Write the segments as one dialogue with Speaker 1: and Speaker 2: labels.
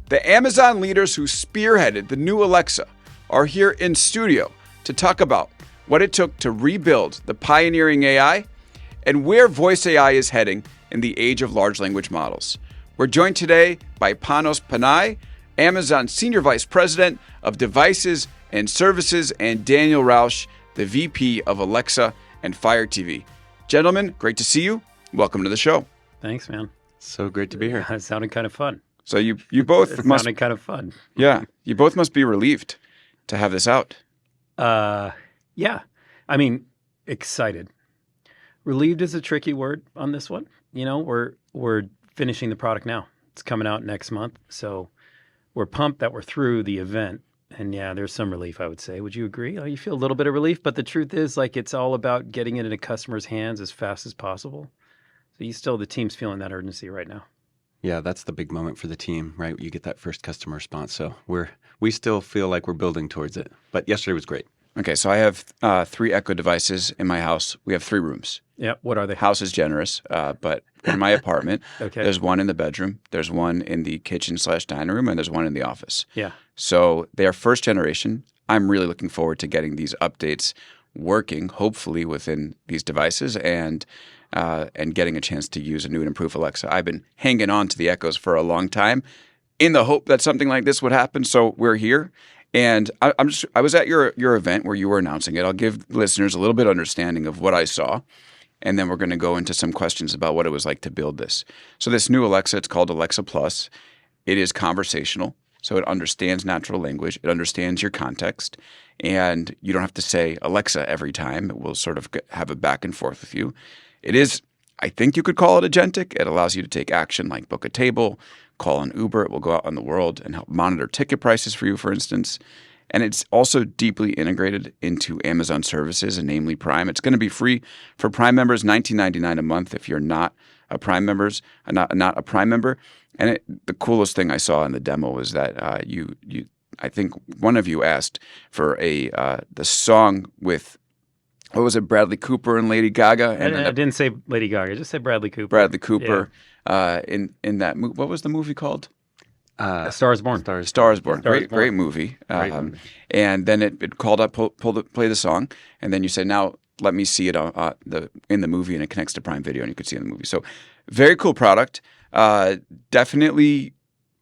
Speaker 1: The Amazon leaders who spearheaded the new Alexa are here in studio to talk about what it took to rebuild the pioneering AI and where voice AI is heading in the age of large language models. We're joined today by Panos Panay, Amazon Senior Vice President of Devices and Services, and Daniel Rausch, the VP of Alexa and Fire TV. Gentlemen, great to see you. Welcome to the show.
Speaker 2: Thanks, man.
Speaker 3: So great to be here.
Speaker 2: It sounded kind of fun.
Speaker 1: So you both must
Speaker 2: sounded kind of fun.
Speaker 1: Yeah, you both must be relieved to have this out.
Speaker 2: Yeah. I mean, excited. Relieved is a tricky word on this one. You know, we're finishing the product now. It's coming out next month. So we're pumped that we're through the event. And yeah, there's some relief, I would say. Would you agree? You feel a little bit of relief, but the truth is, it's all about getting it into customers' hands as fast as possible. So the team's feeling that urgency right now.
Speaker 3: Yeah, that's the big moment for the team, right? You get that first customer response. So we still feel like we're building towards it. But yesterday was great.
Speaker 1: Okay, so I have 3 Echo devices in my house. We have 3 rooms.
Speaker 2: Yeah, what are they?
Speaker 1: House is generous, but in my apartment,
Speaker 2: okay.
Speaker 1: There's one in the bedroom, there's one in the kitchen/dining room, and there's one in the office.
Speaker 2: Yeah.
Speaker 1: So they are first generation. I'm really looking forward to getting these updates working, hopefully within these devices, and getting a chance to use a new and improved Alexa. I've been hanging on to the Echoes for a long time in the hope that something like this would happen. So we're here. And I was at your event where you were announcing it. I'll give listeners a little bit of understanding of what I saw. And then we're going to go into some questions about what it was like to build this. So this new Alexa, it's called Alexa Plus. It is conversational. So it understands natural language. It understands your context. And you don't have to say Alexa every time. It will sort of have a back and forth with you. It is, I think you could call it agentic. It allows you to take action like book a table, call an Uber. It will go out on the world and help monitor ticket prices for you, for instance. And it's also deeply integrated into Amazon services, and namely Prime. It's going to be free for Prime members, $19.99 a month if you're not a Prime member. And the coolest thing I saw in the demo was that I think one of you asked for the song with, what was it, Bradley Cooper and Lady Gaga? And
Speaker 2: I didn't say Lady Gaga. I just said Bradley Cooper.
Speaker 1: Bradley Cooper. Yeah. In that movie, what was the movie called?
Speaker 2: Star is Born.
Speaker 1: Star is Born. Great movie. And then it called up, play the song, and then you said, now let me see it in the movie, and it connects to Prime Video, and you could see it in the movie. So very cool product. Definitely,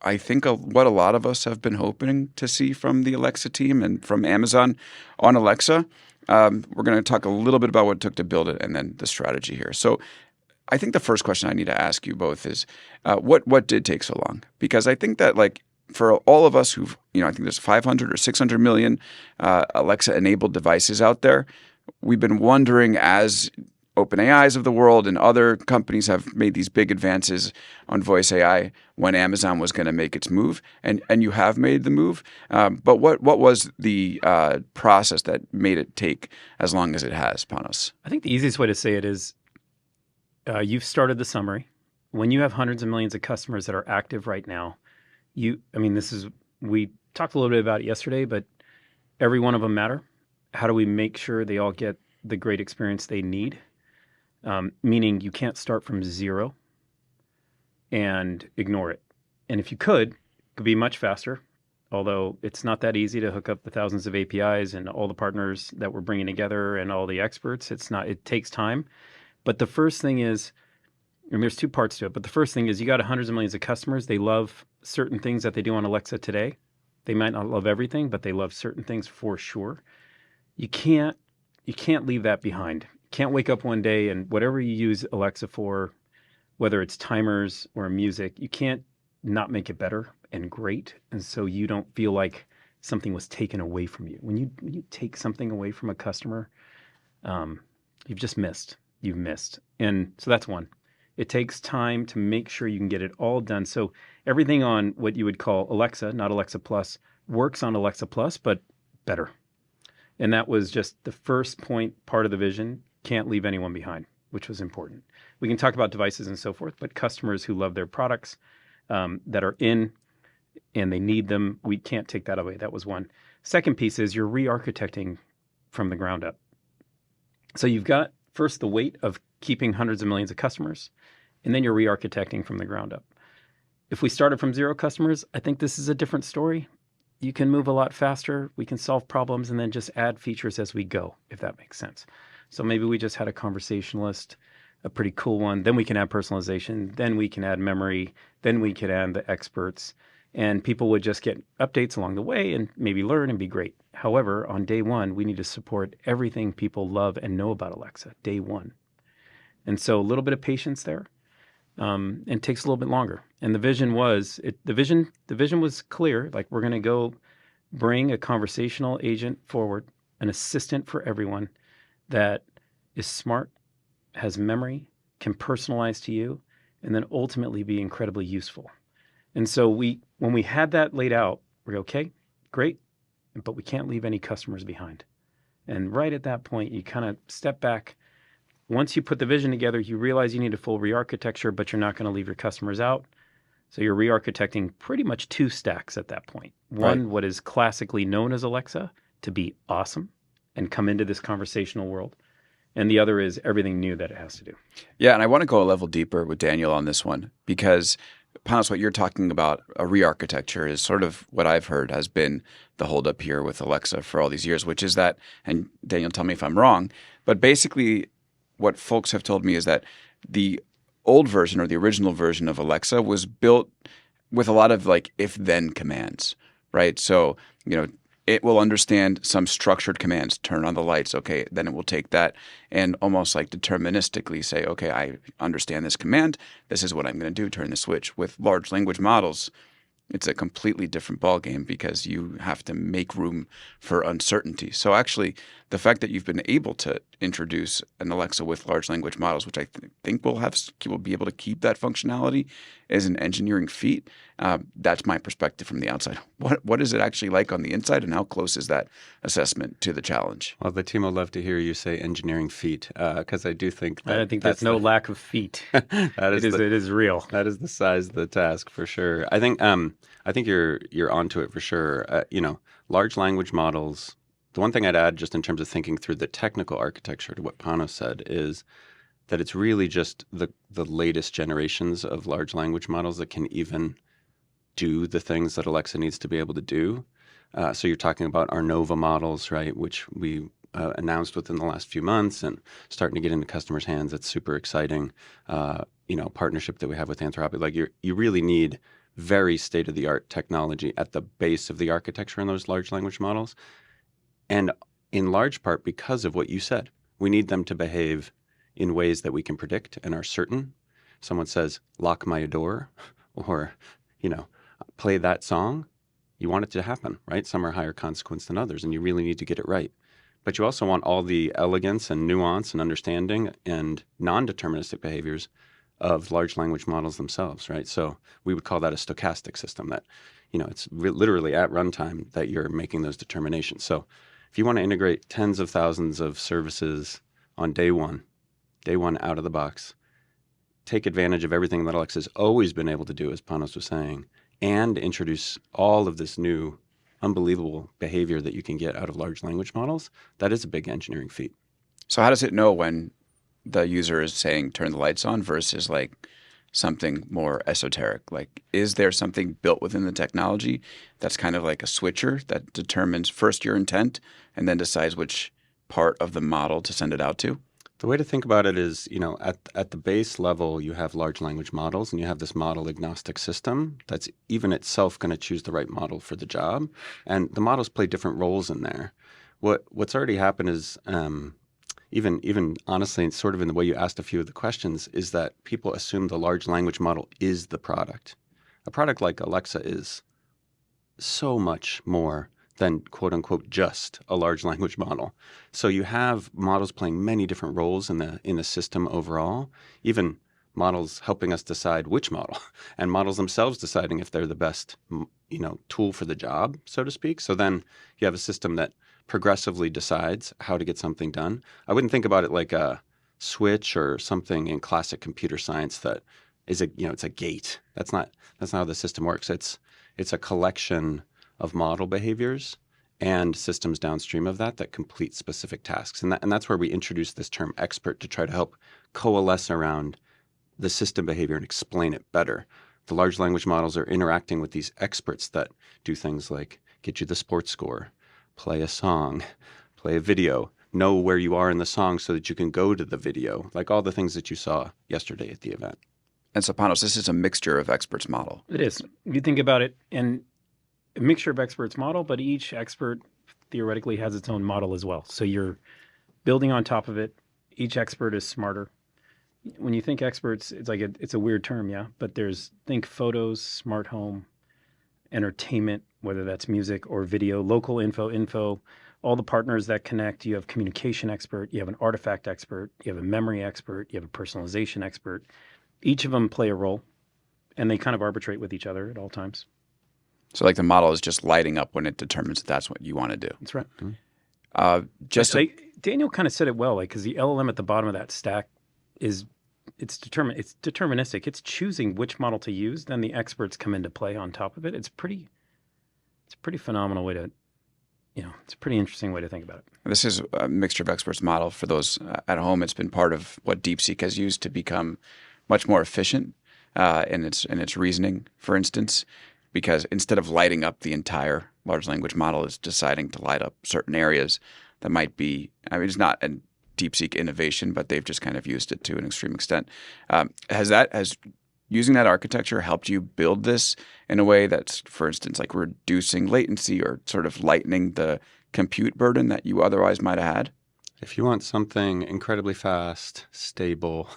Speaker 1: I think what a lot of us have been hoping to see from the Alexa team and from Amazon on Alexa. We're going to talk a little bit about what it took to build it and then the strategy here. So I think the first question I need to ask you both is, what did take so long? Because I think that for all of us who've, I think there's 500 or 600 million Alexa-enabled devices out there. We've been wondering, as OpenAIs of the world and other companies have made these big advances on voice AI, when Amazon was going to make its move, and you have made the move. But what was the process that made it take as long as it has, Panos?
Speaker 2: I think the easiest way to say it is, you've started the summary. When you have hundreds of millions of customers that are active right now, we talked a little bit about it yesterday, but every one of them matter. How do we make sure they all get the great experience they need? Meaning you can't start from zero and ignore it. And if you could, it could be much faster, although it's not that easy to hook up the thousands of APIs and all the partners that we're bringing together and all the experts. It takes time. But the first thing is, and there's 2 parts to it, but the first thing is you got hundreds of millions of customers. They love certain things that they do on Alexa today. They might not love everything, but they love certain things for sure. You can't leave that behind. You can't wake up one day and whatever you use Alexa for, whether it's timers or music, you can't not make it better and great. And so you don't feel like something was taken away from you. When you take something away from a customer, you've just missed. You've missed. And so that's one. It takes time to make sure you can get it all done. So everything on what you would call Alexa, not Alexa Plus, works on Alexa Plus, but better. And that was just the first part of the vision. Can't leave anyone behind, which was important. We can talk about devices and so forth, but customers who love their products that are in and they need them, we can't take that away. That was one. Second piece is you're re-architecting from the ground up. So you've got first the weight of keeping hundreds of millions of customers, and then you're re-architecting from the ground up. If we started from 0 customers, I think this is a different story. You can move a lot faster. We can solve problems and then just add features as we go, if that makes sense. So maybe we just had a conversationalist, a pretty cool one. Then we can add personalization. Then we can add memory. Then we can add the experts. And people would just get updates along the way and maybe learn and be great. However, on day one, we need to support everything people love and know about Alexa, day one. And so a little bit of patience there. And takes a little bit longer. And the vision was the vision was clear. Like, we're going to go bring a conversational agent forward, an assistant for everyone that is smart, has memory, can personalize to you, and then ultimately be incredibly useful. And so when we had that laid out, we're okay, great, but we can't leave any customers behind. And right at that point, you kind of step back. Once you put the vision together, you realize you need a full re-architecture, but you're not going to leave your customers out. So you're re-architecting pretty much 2 stacks at that point. One,
Speaker 1: Right.
Speaker 2: what is classically known as Alexa, to be awesome and come into this conversational world. And the other is everything new that it has to do.
Speaker 1: Yeah, and I want to go a level deeper with Daniel on this one because, Panos, what you're talking about, a re-architecture, is sort of what I've heard has been the holdup here with Alexa for all these years, which is that, and Daniel, tell me if I'm wrong, but basically what folks have told me is that the old version or the original version of Alexa was built with a lot of like if-then commands, right? So, it will understand some structured commands, turn on the lights, okay, then it will take that and almost like deterministically say, okay, I understand this command, this is what I'm going to do, turn the switch. With large language models, it's a completely different ballgame because you have to make room for uncertainty. So actually, the fact that you've been able to introduce an Alexa with large language models, which I think will be able to keep that functionality, is an engineering feat. That's my perspective from the outside. What is it actually like on the inside, and how close is that assessment to the challenge?
Speaker 3: Well, the team will love to hear you say engineering feat, because I do think that
Speaker 2: I think there's no lack of feat.
Speaker 3: that is
Speaker 2: It is real.
Speaker 3: that is the size of the task for sure. I think you're onto it for sure. Large language models. The one thing I'd add, just in terms of thinking through the technical architecture to what Panos said, is that it's really just the latest generations of large language models that can even do the things that Alexa needs to be able to do. So you're talking about our Nova models, right, which we announced within the last few months and starting to get into customers' hands. It's super exciting. Partnership that we have with Anthropic. Like, you really need very state-of-the-art technology at the base of the architecture in those large language models. And in large part because of what you said, we need them to behave in ways that we can predict and are certain. Someone says, lock my door, or, play that song. You want it to happen, right? Some are higher consequence than others, and you really need to get it right. But you also want all the elegance and nuance and understanding and non-deterministic behaviors of large language models themselves, right? So we would call that a stochastic system that, it's literally at runtime that you're making those determinations. So if you want to integrate tens of thousands of services on day one out of the box, take advantage of everything that Alexa's always been able to do, as Panos was saying, and introduce all of this new unbelievable behavior that you can get out of large language models, that is a big engineering feat.
Speaker 1: So how does it know when the user is saying turn the lights on versus like something more esoteric? Like, is there something built within the technology that's kind of like a switcher that determines first your intent and then decides which part of the model to send it out to?
Speaker 3: The way to think about it is, at the base level, you have large language models, and you have this model agnostic system that's even itself going to choose the right model for the job. And the models play different roles in there. What's already happened is, even honestly, sort of in the way you asked a few of the questions, is that people assume the large language model is the product. A product like Alexa is so much more than quote unquote just a large language model. So you have models playing many different roles in the system overall, even models helping us decide which model, and models themselves deciding if they're the best tool for the job, so to speak. So then you have a system that progressively decides how to get something done. I wouldn't think about it like a switch or something in classic computer science that is it's a gate. That's not how the system works. It's a collection of model behaviors and systems downstream of that complete specific tasks. And that's where we introduce this term expert to try to help coalesce around the system behavior and explain it better, the large language models are interacting with these experts that do things like get you the sports score, play a song, play a video, know where you are in the song so that you can go to the video, like all the things that you saw yesterday at the event.
Speaker 1: And so, Panos, this is a mixture of experts model.
Speaker 2: It is. You think about it, and a mixture of experts model, but each expert theoretically has its own model as well. So you're building on top of it. Each expert is smarter. When you think experts, it's like it's a weird term, yeah. But think photos, smart home, entertainment, whether that's music or video, local info, all the partners that connect. You have communication expert, you have an artifact expert, you have a memory expert, you have a personalization expert. Each of them play a role, and they kind of arbitrate with each other at all times.
Speaker 1: So like the model is just lighting up when it determines that that's what you want to do.
Speaker 2: That's right.
Speaker 1: Daniel
Speaker 2: kind of said it well, because the LLM at the bottom of that stack it's deterministic. It's choosing which model to use. Then the experts come into play on top of it. It's a pretty phenomenal way to, it's a pretty interesting way to think about it.
Speaker 1: This is a mixture of experts model. For those at home, it's been part of what DeepSeek has used to become much more efficient in its reasoning, for instance, because instead of lighting up the entire large language model, it's deciding to light up certain areas that might be, it's not a DeepSeek innovation, but they've just kind of used it to an extreme extent. Has using that architecture helped you build this in a way that's, for instance, like reducing latency or sort of lightening the compute burden that you otherwise might have had?
Speaker 3: If you want something incredibly fast, stable,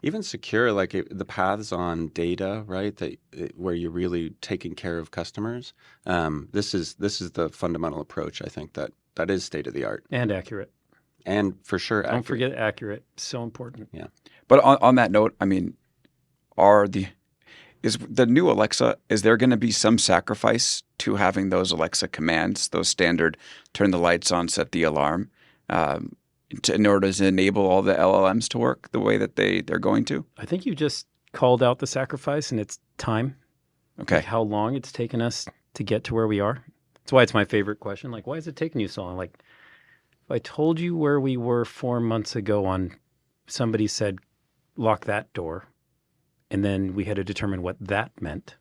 Speaker 3: even secure, like the paths on data, right? Where you're really taking care of customers. This is the fundamental approach. I think that is state of the art
Speaker 2: and accurate.
Speaker 3: And for sure,
Speaker 2: don't forget accurate. So important.
Speaker 3: Yeah.
Speaker 1: But on that note, is the new Alexa? Is there going to be some sacrifice to having those Alexa commands, those standard turn the lights on, set the alarm? In order to enable all the LLMs to work the way that they're going to?
Speaker 2: I think you just called out the sacrifice, and it's time.
Speaker 1: Okay.
Speaker 2: Like how long it's taken us to get to where we are. That's why it's my favorite question. Like, why is it taking you so long? Like, if I told you where we were 4 months ago on somebody said, lock that door, and then we had to determine what that meant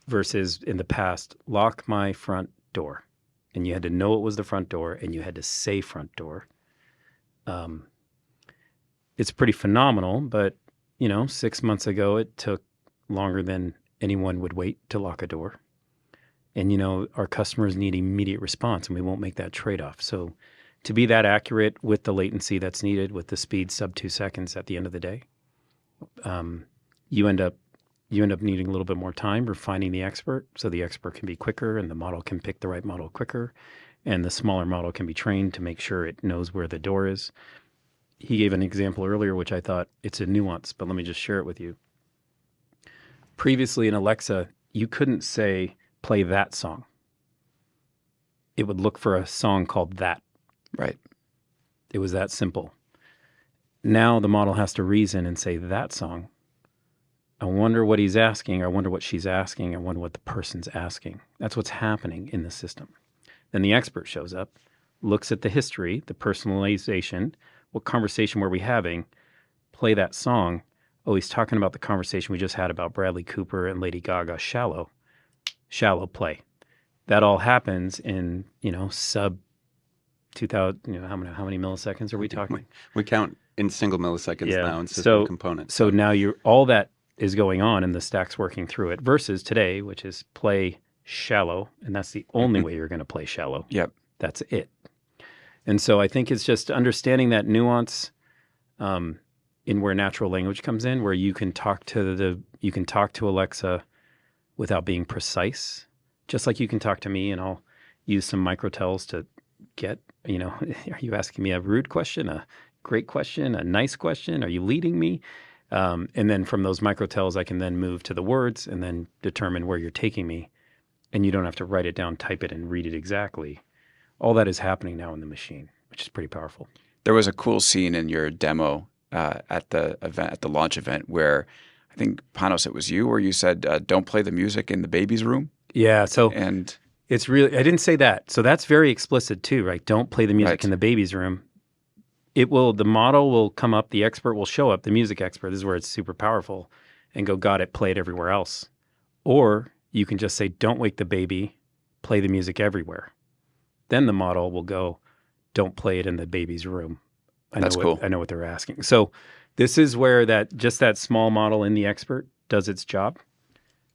Speaker 2: versus in the past, lock my front door. And you had to know it was the front door, and you had to say front door. It's pretty phenomenal, but 6 months ago it took longer than anyone would wait to lock a door. And our customers need immediate response, and we won't make that trade-off. So to be that accurate with the latency that's needed, with the speed sub 2 seconds at the end of the day, you end up needing a little bit more time refining the expert, so the expert can be quicker and the model can pick the right model quicker, and the smaller model can be trained to make sure it knows where the door is. He gave an example earlier, which I thought it's a nuance, but let me just share it with you. Previously in Alexa, you couldn't say, play that song. It would look for a song called that.
Speaker 1: Right.
Speaker 2: It was that simple. Now the model has to reason and say that song. I wonder what he's asking. I wonder what she's asking. I wonder what the person's asking. That's what's happening in the system. Then the expert shows up, looks at the history, the personalization, what conversation were we having, play that song. Oh, he's talking about the conversation we just had about Bradley Cooper and Lady Gaga, Shallow play. That all happens in, sub 2000, how many milliseconds are we talking?
Speaker 3: We count in single milliseconds now in system components.
Speaker 2: So now all that is going on and the stack's working through it versus today, which is play Shallow, and that's the only way you're going to play Shallow.
Speaker 1: Yep.
Speaker 2: That's it. And so I think it's just understanding that nuance in where natural language comes in, where you can talk to Alexa without being precise, just like you can talk to me, and I'll use some microtells to get, are you asking me a rude question, a great question, a nice question? Are you leading me? And then from those microtells, I can then move to the words and then determine where you're taking me. And you don't have to write it down, type it, and read it exactly. All that is happening now in the machine, which is pretty powerful.
Speaker 1: There was a cool scene in your demo at the event, at the launch event, where I think, Panos, it was you, where you said, don't play the music in the baby's room.
Speaker 2: Yeah. So
Speaker 1: and
Speaker 2: it's really, I didn't say that. So that's very explicit too, right? Don't play the music in the baby's room. The model will come up, the expert will show up, the music expert. This is where it's super powerful. and go, got it, play it everywhere else. Or you can just say, don't wake the baby, play the music everywhere. Then the model will go, don't play it in the baby's room.
Speaker 1: That's cool.
Speaker 2: I know what they're asking. So this is where that small model in the expert does its job.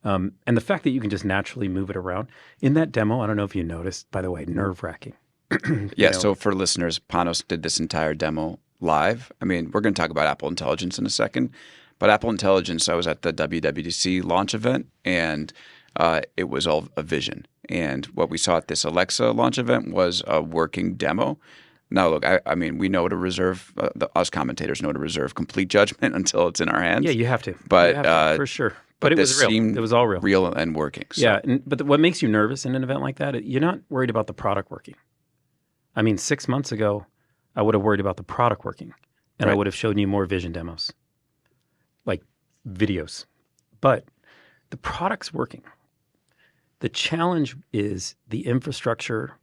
Speaker 2: And the fact that you can just naturally move it around. In that demo, I don't know if you noticed, by the way, nerve-wracking.
Speaker 1: Yeah, so for listeners, Panos did this entire demo live. I mean, we're going to talk about Apple Intelligence in a second, but Apple Intelligence, I was at the WWDC launch event, and it was all a vision. And what we saw at this Alexa launch event was a working demo. Now, look, I mean, we know to reserve, us commentators know to reserve complete judgment until it's in our hands.
Speaker 2: Yeah, you have to.
Speaker 1: But
Speaker 2: You have to, for sure. But it was real.
Speaker 1: Seemed
Speaker 2: it was all real.
Speaker 1: Real and working. So.
Speaker 2: Yeah, but what makes you nervous in an event like that, you're not worried about the product working. I mean, 6 months ago, I would have worried about the product working, and I would have shown you more vision demos, like videos. But the product's working. The challenge is the infrastructure,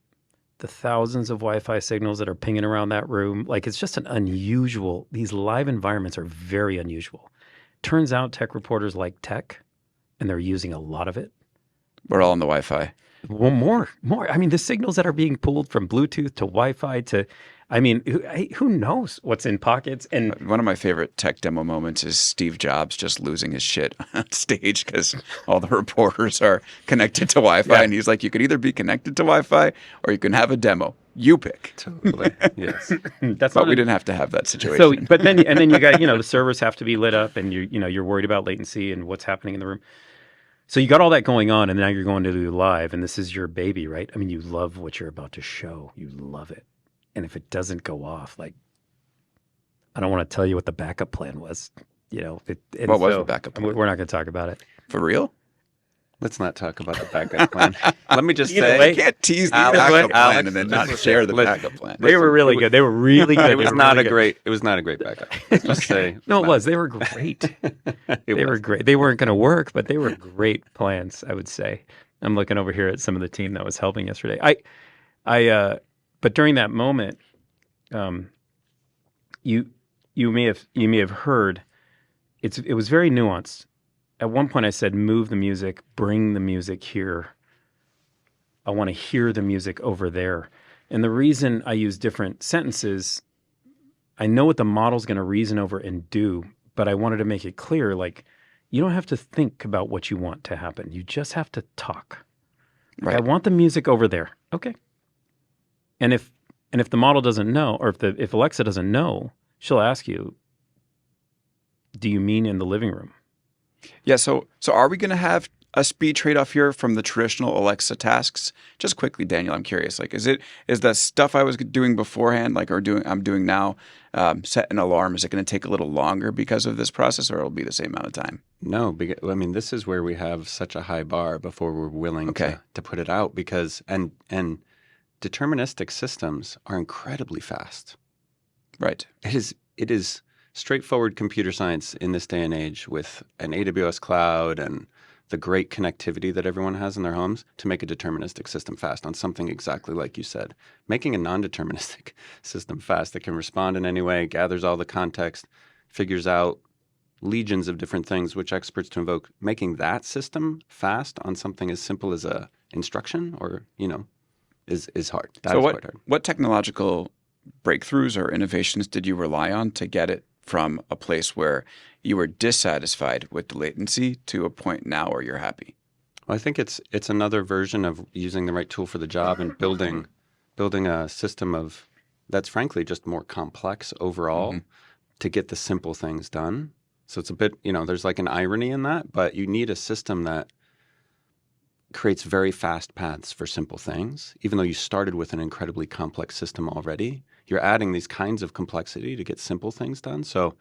Speaker 2: the thousands of Wi-Fi signals that are pinging around that room. Like, it's just these live environments are very unusual. Turns out tech reporters like tech, and they're using a lot of it.
Speaker 1: We're all on the Wi-Fi.
Speaker 2: Well, more. I mean, the signals that are being pulled from Bluetooth to Wi-Fi to, I mean, who knows what's in pockets? And
Speaker 1: one of my favorite tech demo moments is Steve Jobs just losing his shit on stage because all the reporters are connected to Wi-Fi, and he's like, "You could either be connected to Wi-Fi or you can have a demo. You pick."
Speaker 3: Totally. Yes.
Speaker 1: But we didn't have to have that situation.
Speaker 2: So, but then you got, the servers have to be lit up, and you're worried about latency and what's happening in the room. So you got all that going on, and now you're going to do live, and this is your baby, right? I mean, you love what you're about to show. You love it. And if it doesn't go off, like, I don't want to tell you what the backup plan was.
Speaker 1: What was the backup plan?
Speaker 2: We're not going to talk about it.
Speaker 1: For real?
Speaker 3: Let's not talk about the backup plan. Let me just
Speaker 2: Either
Speaker 3: say,
Speaker 2: way,
Speaker 1: you can't tease the
Speaker 3: Alex,
Speaker 1: backup plan
Speaker 3: Alex,
Speaker 1: and then not share the backup plan.
Speaker 2: They were really good. They were really good.
Speaker 3: It was not a great backup. Let's just say.
Speaker 2: No, it was. They were great. They were great. They weren't going to work, but they were great plans, I would say. I'm looking over here at some of the team that was helping yesterday. But during that moment, you may have heard it was very nuanced. At one point I said, move the music, bring the music here. I want to hear the music over there. And the reason I use different sentences, I know what the model's going to reason over and do, but I wanted to make it clear, like, you don't have to think about what you want to happen. You just have to talk.
Speaker 1: Right.
Speaker 2: I want the music over there. Okay. And if the model doesn't know, or if Alexa doesn't know, she'll ask you, do you mean in the living room?
Speaker 1: Yeah, so are we going to have a speed trade-off here from the traditional Alexa tasks? Just quickly, Daniel, I'm curious. Like, is the stuff I was doing beforehand, I'm doing now, set an alarm? Is it going to take a little longer because of this process, or it'll be the same amount of time?
Speaker 3: No, because, I mean, this is where we have such a high bar before we're willing to put it out, because and deterministic systems are incredibly fast.
Speaker 1: Right.
Speaker 3: It is straightforward computer science in this day and age with an AWS cloud and the great connectivity that everyone has in their homes to make a deterministic system fast on something exactly like you said. Making a non-deterministic system fast that can respond in any way, gathers all the context, figures out legions of different things, which experts to invoke. Making that system fast on something as simple as a instruction or, is hard. That is quite hard.
Speaker 1: What technological breakthroughs or innovations did you rely on to get it from a place where you were dissatisfied with the latency to a point now where you're happy?
Speaker 3: Well, I think it's another version of using the right tool for the job and building a system that's frankly just more complex overall to get the simple things done. So it's a bit, there's like an irony in that, but you need a system that creates very fast paths for simple things. Even though you started with an incredibly complex system already, you're adding these kinds of complexity to get simple things done. So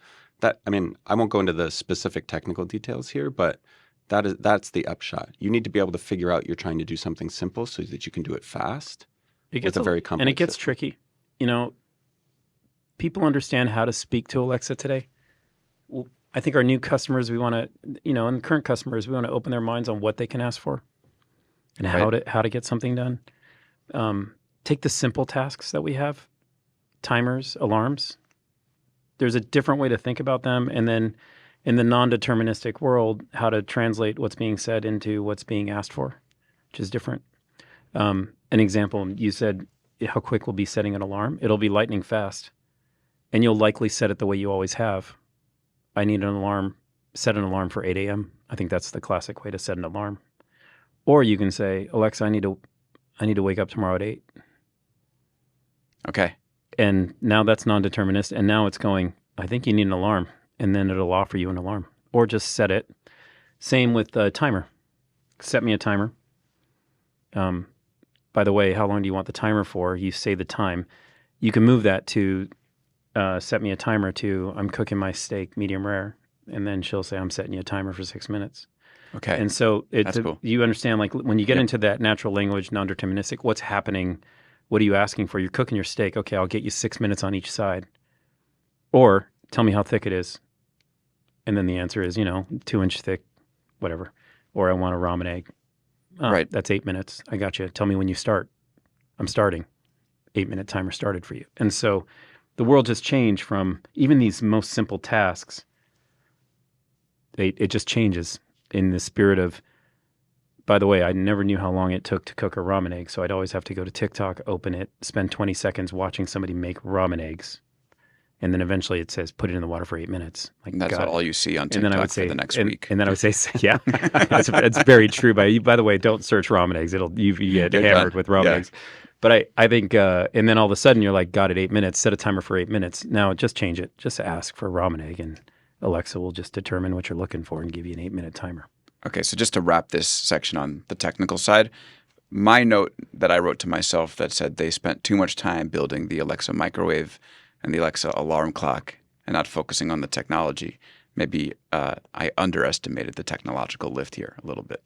Speaker 3: I won't go into the specific technical details here, but that's the upshot. You need to be able to figure out you're trying to do something simple so that you can do it fast. With a very complex
Speaker 2: and it gets
Speaker 3: system.
Speaker 2: Tricky. People understand how to speak to Alexa today. Well, I think our new customers, we want to, and current customers, we want to open their minds on what they can ask for and how to get something done. Take the simple tasks that we have, timers, alarms. There's a different way to think about them, and then in the non-deterministic world, how to translate what's being said into what's being asked for, which is different. An example, you said how quick will be setting an alarm. It'll be lightning fast, and you'll likely set it the way you always have. I need an alarm, set an alarm for 8 a.m. I think that's the classic way to set an alarm. Or you can say, Alexa, I need to wake up tomorrow at 8.
Speaker 1: Okay.
Speaker 2: And now that's non-deterministic. And now it's going, I think you need an alarm. And then it'll offer you an alarm. Or just set it. Same with the timer. Set me a timer. By the way, how long do you want the timer for? You say the time. You can move that to set me a timer to, I'm cooking my steak medium rare. And then she'll say, I'm setting you a timer for 6 minutes.
Speaker 1: Okay.
Speaker 2: And so
Speaker 1: That's cool.
Speaker 2: you understand, like when you get into that natural language, non-deterministic, what's happening? What are you asking for? You're cooking your steak. Okay, I'll get you 6 minutes on each side. Or tell me how thick it is. And then the answer is, 2-inch thick, whatever. Or I want a ramen egg.
Speaker 1: Right.
Speaker 2: That's 8 minutes. I got you. Tell me when you start. I'm starting. 8-minute timer started for you. And so the world has changed from even these most simple tasks. It just changes in the spirit of, by the way, I never knew how long it took to cook a ramen egg. So I'd always have to go to TikTok, open it, spend 20 seconds watching somebody make ramen eggs. And then eventually it says, put it in the water for 8 minutes. Like,
Speaker 1: And that's
Speaker 2: God.
Speaker 1: all you see on
Speaker 2: And
Speaker 1: TikTok
Speaker 2: then I would say,
Speaker 1: for the next week.
Speaker 2: And then I would say, yeah, that's very true. By the way, don't search ramen eggs. You get
Speaker 1: You're
Speaker 2: hammered
Speaker 1: done.
Speaker 2: with ramen
Speaker 1: Yeah.
Speaker 2: eggs. But I think, and then all of a sudden you're like, got it, 8 minutes, set a timer for 8 minutes. Now just change it. Just ask for a ramen egg and Alexa will just determine what you're looking for and give you an 8-minute timer.
Speaker 1: Okay, so just to wrap this section on the technical side, my note that I wrote to myself that said they spent too much time building the Alexa microwave and the Alexa alarm clock and not focusing on the technology. Maybe I underestimated the technological lift here a little bit.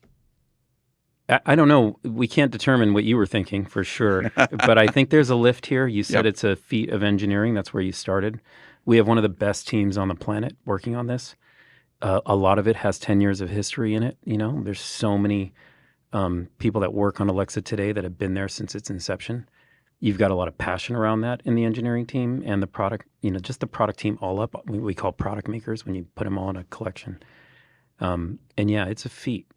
Speaker 2: I don't know. We can't determine what you were thinking for sure, but I think there's a lift here. You said
Speaker 1: Yep.
Speaker 2: It's a feat of engineering. That's where you started. We have one of the best teams on the planet working on this. A lot of it has 10 years of history in it. There's so many people that work on Alexa today that have been there since its inception. You've got a lot of passion around that in the engineering team and the product, just the product team all up. We call product makers when you put them all in a collection. And yeah, it's a feat.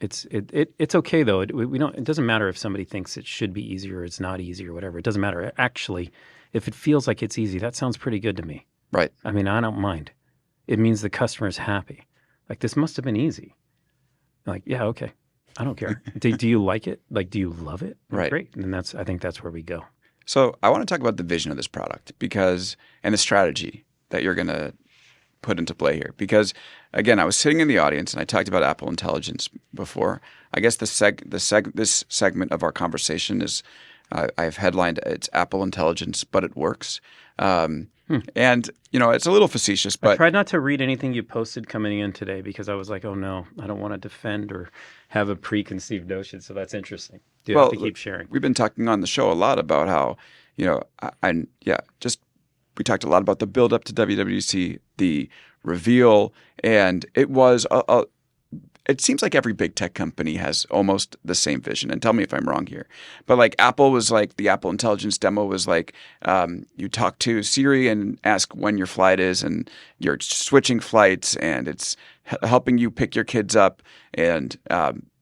Speaker 2: It's okay though. It doesn't matter if somebody thinks it should be easy or it's not easy or whatever. It doesn't matter. Actually, if it feels like it's easy, that sounds pretty good to me.
Speaker 1: Right.
Speaker 2: I mean, I don't mind. It means the customer is happy. Like, this must have been easy. Like, yeah, okay. I don't care. Do you like it? Like, do you love it?
Speaker 1: Right.
Speaker 2: Great. And I think that's where we go.
Speaker 1: So I want to talk about the vision of this product and the strategy that you're going to put into play here. Because again, I was sitting in the audience and I talked about Apple Intelligence before. I guess this segment of our conversation is I have headlined it's Apple Intelligence, but it works. And it's a little facetious,
Speaker 2: I
Speaker 1: but
Speaker 2: tried not to read anything you posted coming in today because I was like, oh no, I don't want to defend or have a preconceived notion. So that's interesting. You have to keep sharing.
Speaker 1: We've been talking on the show a lot about how, we talked a lot about the build up to WWDC, the reveal, and it was it seems like every big tech company has almost the same vision. And tell me if I'm wrong here. But like Apple was like, the Apple Intelligence demo was like, you talk to Siri and ask when your flight is and you're switching flights and it's helping you pick your kids up. And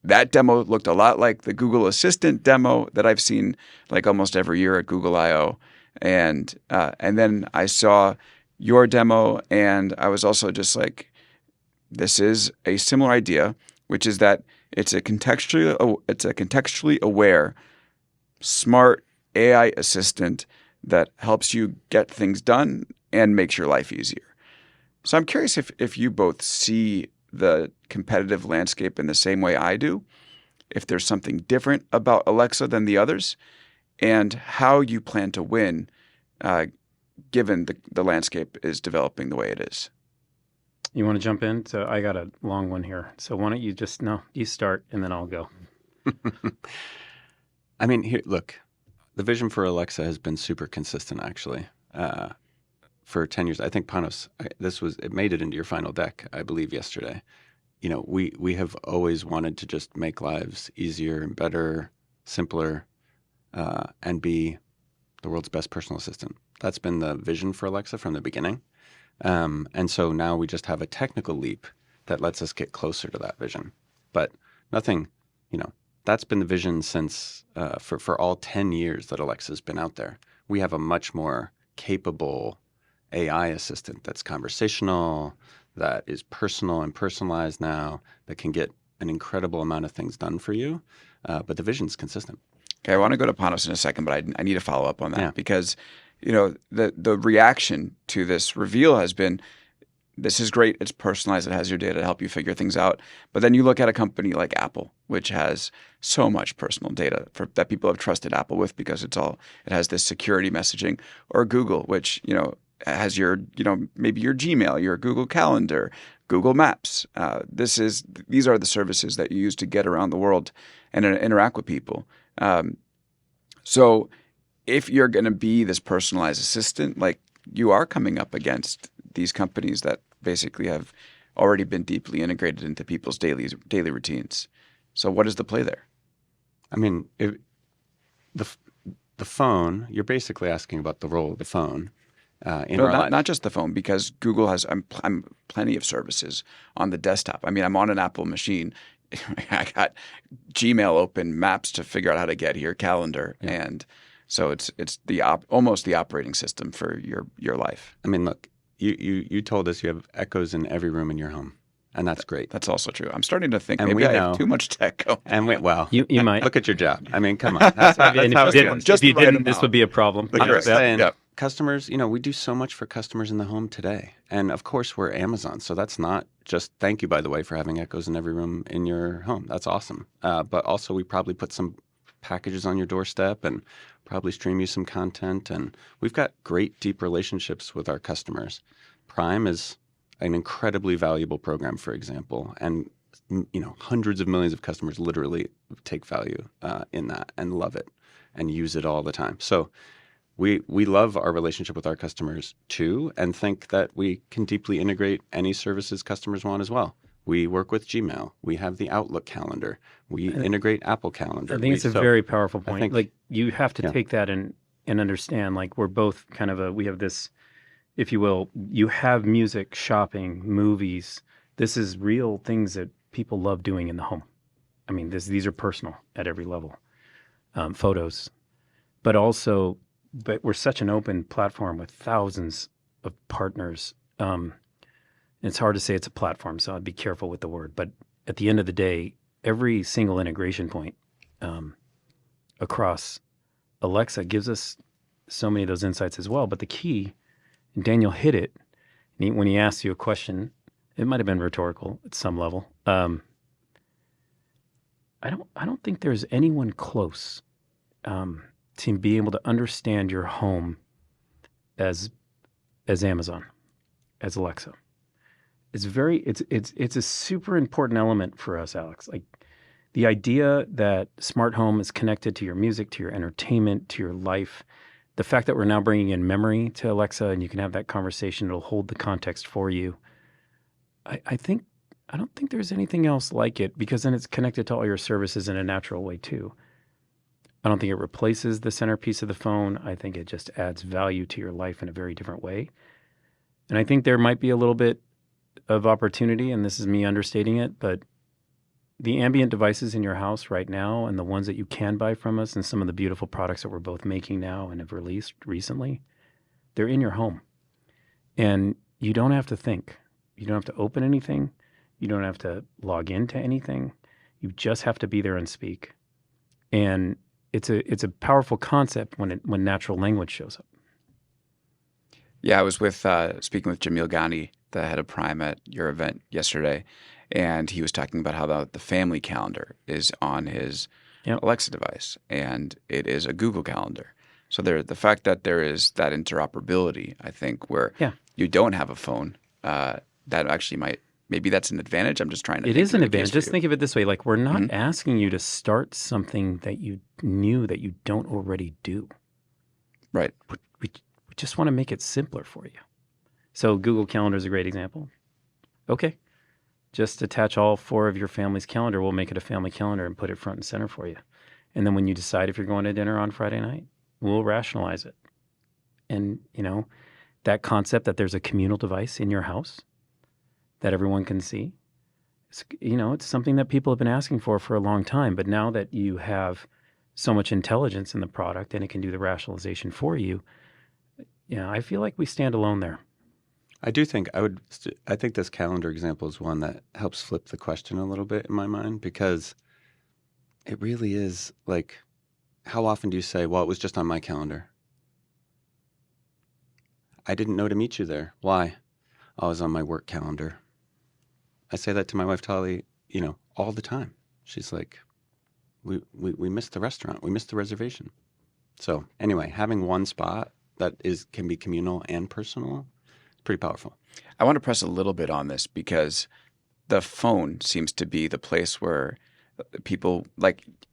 Speaker 1: that demo looked a lot like the Google Assistant demo that I've seen like almost every year at Google I/O. And then I saw your demo and I was also just like, this is a similar idea, which is that it's a contextually aware, smart AI assistant that helps you get things done and makes your life easier. So I'm curious if you both see the competitive landscape in the same way I do, if there's something different about Alexa than the others, and how you plan to win given the landscape is developing the way it is.
Speaker 2: You want to jump in? So I got a long one here. So why don't you you start and then I'll go.
Speaker 3: I mean, here, look, the vision for Alexa has been super consistent, actually, for 10 years. I think, Panos, it made it into your final deck, I believe, yesterday. We have always wanted to just make lives easier and better, simpler, and be the world's best personal assistant. That's been the vision for Alexa from the beginning. And so now we just have a technical leap that lets us get closer to that vision. But nothing, that's been the vision since for all 10 years that Alexa's been out there. We have a much more capable AI assistant that's conversational, that is personal and personalized now, that can get an incredible amount of things done for you. But the vision's consistent.
Speaker 1: Okay, I want to go to Panos in a second, but I need to follow up on that
Speaker 3: Yeah.
Speaker 1: because the reaction to this reveal has been, this is great. It's personalized. It has your data to help you figure things out. But then you look at a company like Apple, which has so much personal data that people have trusted Apple with because it has this security messaging, or Google, which has your maybe your Gmail, your Google Calendar, Google Maps. These are the services that you use to get around the world and interact with people. So if you're going to be this personalized assistant, like, you are coming up against these companies that basically have already been deeply integrated into people's daily routines. So what is the play there?
Speaker 3: I mean, the phone, you're basically asking about the role of the phone in our life.
Speaker 1: Not just the phone, because Google has plenty of services on the desktop. I mean, I'm on an Apple machine. I got Gmail open, Maps to figure out how to get here, Calendar, and so it's almost the operating system for your life.
Speaker 3: I mean, look, you told us you have echoes in every room in your home, and that's great.
Speaker 1: That's also true. I'm starting to think
Speaker 3: And
Speaker 1: maybe
Speaker 3: we
Speaker 1: I
Speaker 3: know-
Speaker 1: have too much tech going.
Speaker 3: And
Speaker 2: You might.
Speaker 3: look at your job. I mean, come on. That's
Speaker 2: And
Speaker 3: how
Speaker 2: if
Speaker 3: it
Speaker 2: you
Speaker 3: goes.
Speaker 2: didn't,
Speaker 1: Just
Speaker 2: if you
Speaker 1: the right
Speaker 2: didn't, this
Speaker 1: amount.
Speaker 2: would be a problem.
Speaker 1: The
Speaker 3: I'm
Speaker 1: correct.
Speaker 3: just saying,
Speaker 1: Yeah.
Speaker 3: customers, we do so much for customers in the home today. And of course, we're Amazon. So that's not just, thank you, by the way, for having echoes in every room in your home. That's awesome. But also, we probably put some packages on your doorstep and probably stream you some content. And we've got great, deep relationships with our customers. Prime is an incredibly valuable program, for example. And hundreds of millions of customers literally take value in that and love it and use it all the time. So we love our relationship with our customers too, and think that we can deeply integrate any services customers want as well. We work with Gmail. We have the Outlook calendar. We integrate Apple Calendar.
Speaker 2: I think it's a very powerful point.
Speaker 3: think-
Speaker 2: Like, you have to
Speaker 3: Yeah.
Speaker 2: take that and understand, like, we're both kind of we have this, if you will, you have music, shopping, movies. This is real things that people love doing in the home. I mean, these are personal at every level. Photos, but we're such an open platform with thousands of partners. It's hard to say it's a platform, so I'd be careful with the word. But at the end of the day, every single integration point across Alexa gives us so many of those insights as well. But the key, and Daniel hit it when he asked you a question, it might have been rhetorical at some level. I don't think there's anyone close to be able to understand your home as Amazon, as Alexa. It's a super important element for us, Alex. Like, the idea that smart home is connected to your music, to your entertainment, to your life. The fact that we're now bringing in memory to Alexa and you can have that conversation, it'll hold the context for you. I don't think there's anything else like it, because then it's connected to all your services in a natural way too. I don't think it replaces the centerpiece of the phone. I think it just adds value to your life in a very different way. And I think there might be a little bit of opportunity, and this is me understating it, but the ambient devices in your house right now and the ones that you can buy from us and some of the beautiful products that we're both making now and have released recently, they're in your home. And you don't have to think. You don't have to open anything. You don't have to log into anything. You just have to be there and speak. And it's a powerful concept when natural language shows up.
Speaker 1: Yeah, I was speaking with Jamil Ghani, the head of Prime, at your event yesterday, and he was talking about how the family calendar is on his Alexa device, and it is a Google Calendar. So the fact that there is that interoperability, I think, where you don't have a phone, that actually maybe that's an advantage. I'm just trying to.
Speaker 2: It is an advantage. Just think of it this way: like, we're not asking you to start something that you knew that you don't already do.
Speaker 1: Right.
Speaker 2: We just want to make it simpler for you. So Google Calendar is a great example. Okay. Just attach all 4 of your family's calendar. We'll make it a family calendar and put it front and center for you. And then when you decide if you're going to dinner on Friday night, we'll rationalize it. And, that concept that there's a communal device in your house that everyone can see. It's something that people have been asking for a long time. But now that you have so much intelligence in the product and it can do the rationalization for you, I feel like we stand alone there.
Speaker 3: I do think I think this calendar example is one that helps flip the question a little bit in my mind, because it really is like, how often do you say, well, it was just on my calendar? I didn't know to meet you there. Why? I was on my work calendar. I say that to my wife, Tali, all the time. She's like, we missed the restaurant. We missed the reservation. So anyway, having one spot that can be communal and personal, pretty powerful.
Speaker 1: I want to press a little bit on this because the phone seems to be the place where people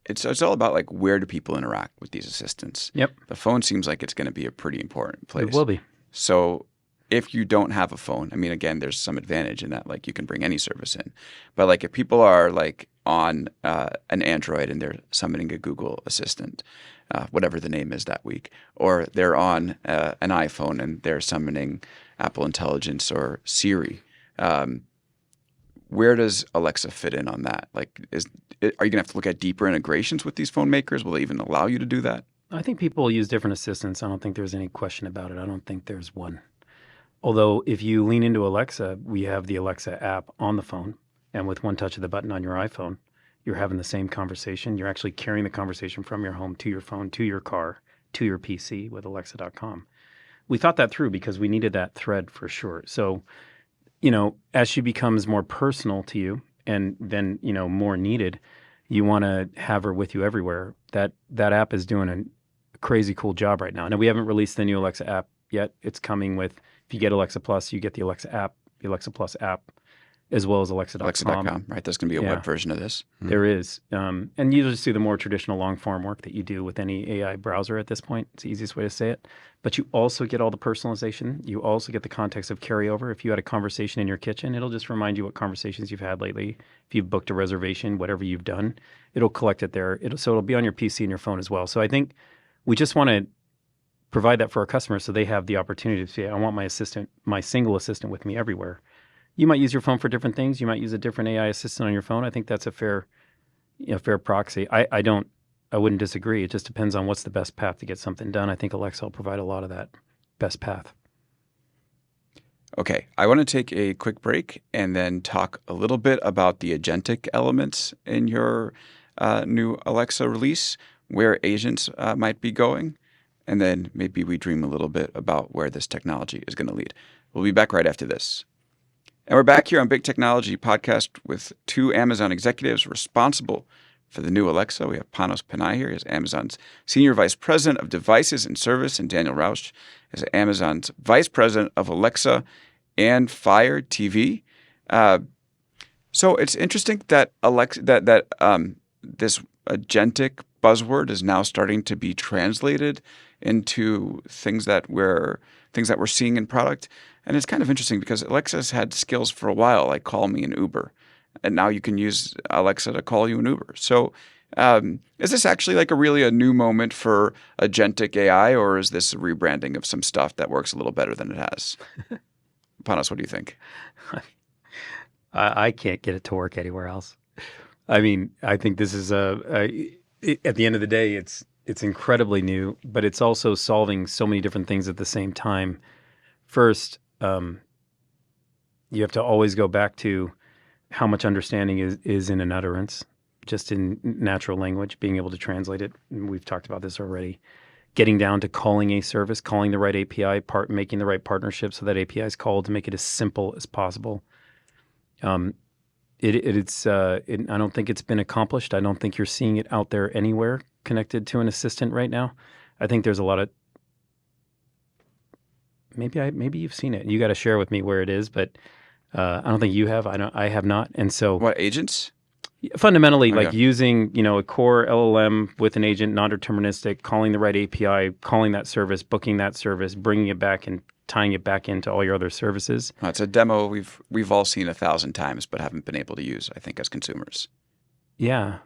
Speaker 1: it's all about like, where do people interact with these assistants?
Speaker 2: Yep.
Speaker 1: The phone seems like it's going to be a pretty important place.
Speaker 2: It will be.
Speaker 1: So if you don't have a phone, I mean, again, there's some advantage in that, like you can bring any service in. But like if people are like on an Android and they're summoning a Google Assistant, whatever the name is that week, or they're on an iPhone and they're summoning Apple Intelligence or Siri, where does Alexa fit in on that? Like, are you going to have to look at deeper integrations with these phone makers? Will they even allow you to do that?
Speaker 2: I think people use different assistants. I don't think there's any question about it. I don't think there's one. Although if you lean into Alexa, we have the Alexa app on the phone. And with one touch of the button on your iPhone, you're having the same conversation. You're actually carrying the conversation from your home to your phone, to your car, to your PC with Alexa.com. We thought that through because we needed that thread for sure. So, as she becomes more personal to you and then, more needed, you want to have her with you everywhere. That app is doing a crazy cool job right now. Now, we haven't released the new Alexa app yet. It's coming with, if you get Alexa Plus, you get the Alexa app, the Alexa Plus app, as well as Alexa.com.
Speaker 1: Alexa.com, right? There's going to be a web version of this.
Speaker 2: There is. And you just do the more traditional long-form work that you do with any AI browser at this point. It's the easiest way to say it. But you also get all the personalization. You also get the context of carryover. If you had a conversation in your kitchen, it'll just remind you what conversations you've had lately. If you've booked a reservation, whatever you've done, it'll collect it there. So it'll be on your PC and your phone as well. So I think we just want to provide that for our customers so they have the opportunity to say, I want my single assistant with me everywhere. You might use your phone for different things. You might use a different AI assistant on your phone. I think that's a fair proxy. I wouldn't disagree. It just depends on what's the best path to get something done. I think Alexa will provide a lot of that best path.
Speaker 1: Okay, I want to take a quick break and then talk a little bit about the agentic elements in your new Alexa release, where agents might be going, and then maybe we dream a little bit about where this technology is going to lead. We'll be back right after this. And we're back here on Big Technology Podcast with two Amazon executives responsible for the new Alexa. We have Panos Panay here as Amazon's Senior Vice President of Devices and Service, and Daniel Rausch as Amazon's Vice President of Alexa and Fire TV. So it's interesting that this agentic buzzword is now starting to be translated into things that we're seeing in product. And it's kind of interesting because Alexa's had skills for a while, like call me an Uber. And now you can use Alexa to call you an Uber. So is this actually like a new moment for agentic AI, or is this a rebranding of some stuff that works a little better than it has? Panos, what do you think?
Speaker 2: I can't get it to work anywhere else. I mean, I think this is at the end of the day, it's incredibly new, but it's also solving so many different things at the same time. First, you have to always go back to how much understanding is in an utterance, just in natural language, being able to translate it. And we've talked about this already. Getting down to calling a service, calling the right API, making the right partnership so that API is called, to make it as simple as possible. I don't think it's been accomplished. I don't think you're seeing it out there anywhere connected to an assistant right now. I think there's a lot of maybe you've seen it. You got to share with me where it is, but I don't think you have. I have not. And so
Speaker 1: what, agents?
Speaker 2: Fundamentally, like using, a core LLM with an agent, non-deterministic, calling the right API, calling that service, booking that service, bringing it back and tying it back into all your other services.
Speaker 1: Well, it's a demo we've all seen 1,000 times, but haven't been able to use, I think, as consumers.
Speaker 2: Yeah.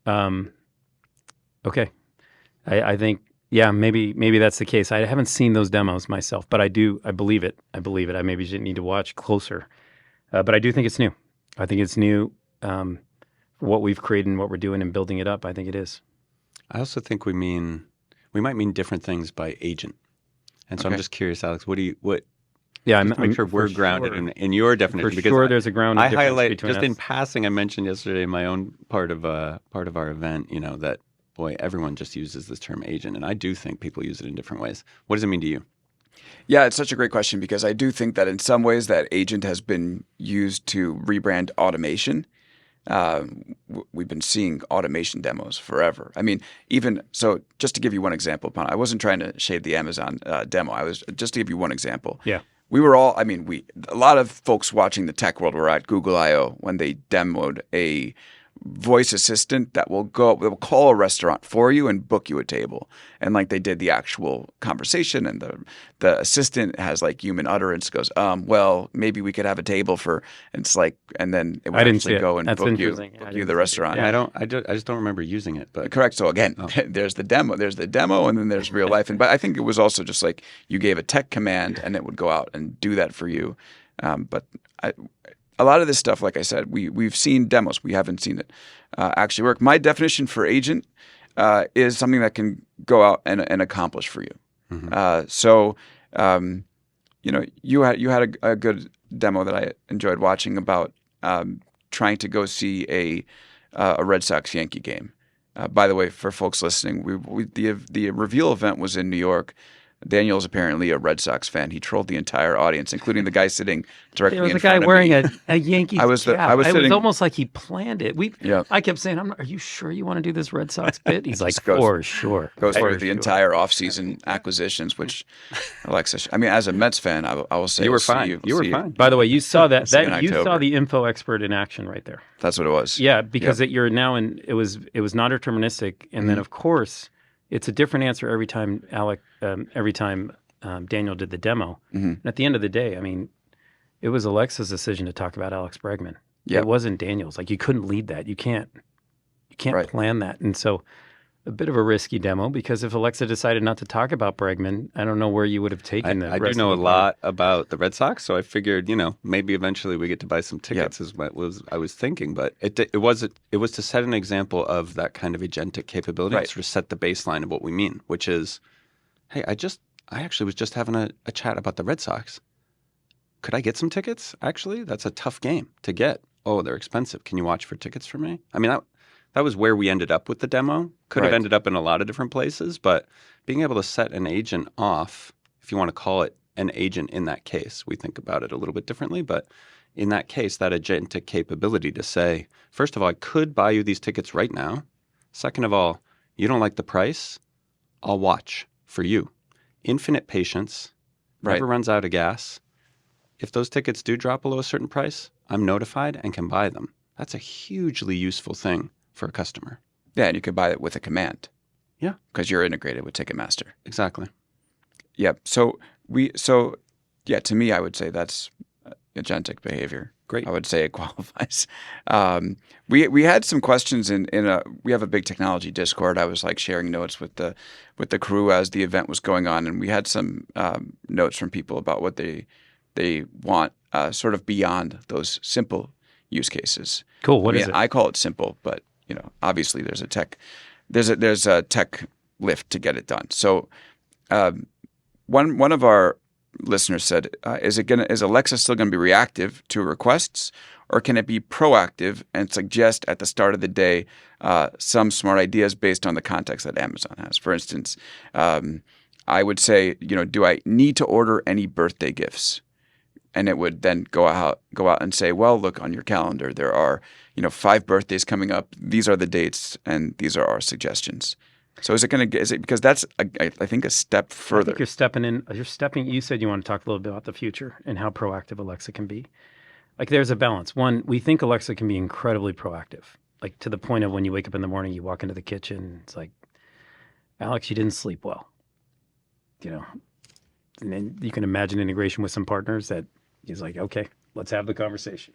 Speaker 2: Okay. I think Yeah, maybe that's the case. I haven't seen those demos myself, but I believe it. I believe it. I maybe just need to watch closer. But I do think it's new. I think it's new. What we've created and what we're doing and building it up, I think it is.
Speaker 3: I also think we might mean different things by agent. And so I'm
Speaker 1: Okay.
Speaker 3: just curious, Alex,
Speaker 2: Yeah,
Speaker 3: just to make sure we're grounded in your definition.
Speaker 2: For
Speaker 3: Because
Speaker 2: sure, there's a ground.
Speaker 3: I
Speaker 2: difference
Speaker 3: highlight,
Speaker 2: between
Speaker 3: just
Speaker 2: us.
Speaker 3: in passing, I mentioned yesterday in my own part of our event, that, boy, everyone just uses this term agent. And I do think people use it in different ways. What does it mean to you?
Speaker 1: Yeah, it's such a great question because I do think that in some ways that agent has been used to rebrand automation. We've been seeing automation demos forever. I mean, even so, just to give you one example, I wasn't trying to shade the Amazon demo. I was just to give you one example.
Speaker 2: Yeah.
Speaker 1: We were all, a lot of folks watching the tech world were at Google I/O when they demoed a voice assistant that will call a restaurant for you and book you a table. And like they did the actual conversation, and the assistant has like human utterance, goes, well, maybe we could have a table for, and it's like, and then it would
Speaker 2: I didn't see
Speaker 1: actually
Speaker 2: it.
Speaker 1: go and
Speaker 2: That's
Speaker 1: book you
Speaker 2: interesting. I didn't
Speaker 1: the
Speaker 2: see it.
Speaker 1: restaurant.
Speaker 2: Yeah.
Speaker 3: I just don't remember using it. But
Speaker 1: Correct. So again,
Speaker 3: Oh.
Speaker 1: there's the demo, and then there's real life. But I think it was also just like you gave a tech command, and it would go out and do that for you. A lot of this stuff, like I said, we've seen demos. We haven't seen it actually work. My definition for agent is something that can go out and accomplish for you.
Speaker 3: Mhm.
Speaker 1: You had a good demo that I enjoyed watching about trying to go see a Red Sox Yankee game. By the way, for folks listening, the reveal event was in New York. Daniel's apparently a Red Sox fan. He trolled the entire audience, including the guy sitting directly
Speaker 2: There was
Speaker 1: in
Speaker 2: a guy
Speaker 1: front of
Speaker 2: wearing
Speaker 1: me.
Speaker 2: a Yankees
Speaker 1: I was
Speaker 2: cap. It
Speaker 1: sitting-
Speaker 2: was almost like he planned it.
Speaker 1: Yeah.
Speaker 2: I kept saying, "Are you sure you want to do this Red Sox bit?" He's like,
Speaker 1: Just goes-
Speaker 2: "For sure."
Speaker 1: Goes
Speaker 2: For
Speaker 1: through the
Speaker 2: sure.
Speaker 1: entire offseason acquisitions, which Alexa. As a Mets fan, I will say
Speaker 3: You were
Speaker 1: I'll see
Speaker 3: fine. You were
Speaker 1: see
Speaker 3: fine.
Speaker 2: By the way, you saw that.
Speaker 1: See you in
Speaker 2: You saw
Speaker 1: October.
Speaker 2: the info expert in action right there.
Speaker 1: That's what it was.
Speaker 2: Yeah, because you're now in. It was non-deterministic, and then of course it's a different answer every time Daniel did the demo. And at the end of the day, it was Alexa's decision to talk about Alex Bregman.
Speaker 1: Yep.
Speaker 2: It wasn't Daniel's. Like, you couldn't lead that. You can't
Speaker 1: Right.
Speaker 2: plan that. And so a bit of a risky demo, because if Alexa decided not to talk about Bregman, I don't know where you would have taken the
Speaker 3: I do
Speaker 2: rest
Speaker 3: know a
Speaker 2: of the
Speaker 3: lot about the Red Sox, so I figured, maybe eventually we get to buy some tickets. Is what I was thinking, but it was to set an example of that kind of agentic capability,
Speaker 1: Right.
Speaker 3: to sort of set the baseline of what we mean, which is, hey, I actually was just having a chat about the Red Sox. Could I get some tickets? Actually, that's a tough game to get. Oh, they're expensive. Can you watch for tickets for me? That was where we ended up with the demo. Could have
Speaker 1: Right.
Speaker 3: ended up in a lot of different places, but being able to set an agent off, if you want to call it an agent in that case, we think about it a little bit differently, but in that case, that agentic capability to say, first of all, I could buy you these tickets right now. Second of all, you don't like the price? I'll watch for you. Infinite patience,
Speaker 1: Right.
Speaker 3: never runs out of gas. If those tickets do drop below a certain price, I'm notified and can buy them. That's a hugely useful thing for a customer.
Speaker 1: Yeah, and you could buy it with a command.
Speaker 3: Yeah.
Speaker 1: Because you're integrated with Ticketmaster.
Speaker 3: Exactly.
Speaker 1: Yeah. To me, I would say that's agentic behavior.
Speaker 3: Great.
Speaker 1: I would say it qualifies. We had some questions we have a big technology Discord. I was like sharing notes with the crew as the event was going on, and we had some notes from people about what they want sort of beyond those simple use cases.
Speaker 2: Cool. What is it?
Speaker 1: I call it simple, but obviously there's a tech lift to get it done. So one of our listeners said, is Alexa still going to be reactive to requests, or can it be proactive and suggest at the start of the day some smart ideas based on the context that Amazon has? For instance, I would say, do I need to order any birthday gifts? And it would then go out and say, well, look on your calendar, there are 5 birthdays coming up. These are the dates, and these are our suggestions. So is it because that's I think a step
Speaker 2: I
Speaker 1: further.
Speaker 2: think you're stepping in. You said you want to talk a little bit about the future and how proactive Alexa can be. Like, there's a balance. One, we think Alexa can be incredibly proactive, like to the point of when you wake up in the morning, you walk into the kitchen, it's like, Alex, you didn't sleep well. And then you can imagine integration with some partners that is like, okay, let's have the conversation.